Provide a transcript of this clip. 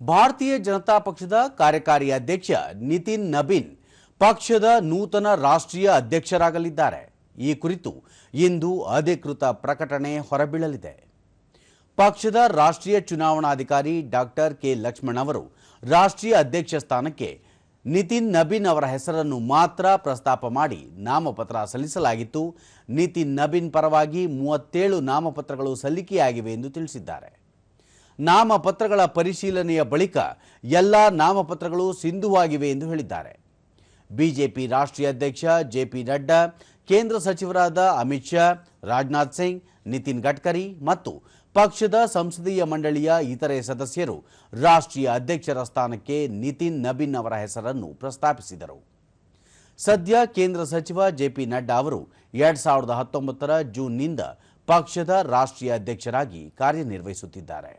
ಭಾರತೀಯ ಜನತಾ ಪಕ್ಷದ ಕಾರ್ಯಕಾರಿ ಅಧ್ಯಕ್ಷ ನಿತಿನ್ ನಬೀನ್ ಪಕ್ಷದ ನೂತನ ರಾಷ್ಟ್ರೀಯ ಅಧ್ಯಕ್ಷರಾಗಲಿದ್ದಾರೆ. ಈ ಕುರಿತು ಇಂದು ಅಧಿಕೃತ ಪ್ರಕಟಣೆ ಹೊರಬೀಳಲಿದೆ. ಪಕ್ಷದ ರಾಷ್ಟ್ರೀಯ ಚುನಾವಣಾಧಿಕಾರಿ ಡಾಕ್ಟರ್ ಕೆ ಲಕ್ಷ್ಮಣ್ ಅವರು ರಾಷ್ಟ್ರೀಯ ಅಧ್ಯಕ್ಷ ಸ್ಥಾನಕ್ಕೆ ನಿತಿನ್ ನಬೀನ್ ಅವರ ಹೆಸರನ್ನು ಮಾತ್ರ ಪ್ರಸ್ತಾಪ ಮಾಡಿ ನಾಮಪತ್ರ ಸಲ್ಲಿಸಲಾಗಿತ್ತು. ನಿತಿನ್ ನಬೀನ್ ಪರವಾಗಿ 37 ನಾಮಪತ್ರಗಳು ಸಲ್ಲಿಕೆಯಾಗಿವೆ ಎಂದು ತಿಳಿಸಿದ್ದಾರೆ. ನಾಮಪತ್ರಗಳ ಪರಿಶೀಲನೆಯ ಬಳಿಕ ಎಲ್ಲ ನಾಮಪತ್ರಗಳು ಸಿಂಧುವಾಗಿವೆ ಎಂದು ಹೇಳಿದ್ದಾರೆ. ಬಿಜೆಪಿ ರಾಷ್ಟ್ರೀಯ ಅಧ್ಯಕ್ಷ ಜೆಪಿ ನಡ್ಡಾ, ಕೇಂದ್ರ ಸಚಿವರಾದ ಅಮಿತ್ ಶಾ, ರಾಜನಾಥ್ ಸಿಂಗ್, ನಿತಿನ್ ಗಡ್ಕರಿ ಮತ್ತು ಪಕ್ಷದ ಸಂಸದೀಯ ಮಂಡಳಿಯ ಇತರೆ ಸದಸ್ಯರು ರಾಷ್ಟ್ರೀಯ ಅಧ್ಯಕ್ಷರ ಸ್ಥಾನಕ್ಕೆ ನಿತಿನ್ ನಬೀನ್ ಅವರ ಹೆಸರನ್ನು ಪ್ರಸ್ತಾಪಿಸಿದರು. ಸದ್ಯ ಕೇಂದ್ರ ಸಚಿವ ಜೆಪಿ ನಡ್ಡಾ ಅವರು 2019 ಜೂನ್ನಿಂದ ಪಕ್ಷದ ರಾಷ್ಟ್ರೀಯ ಅಧ್ಯಕ್ಷರಾಗಿ ಕಾರ್ಯನಿರ್ವಹಿಸುತ್ತಿದ್ದಾರೆ.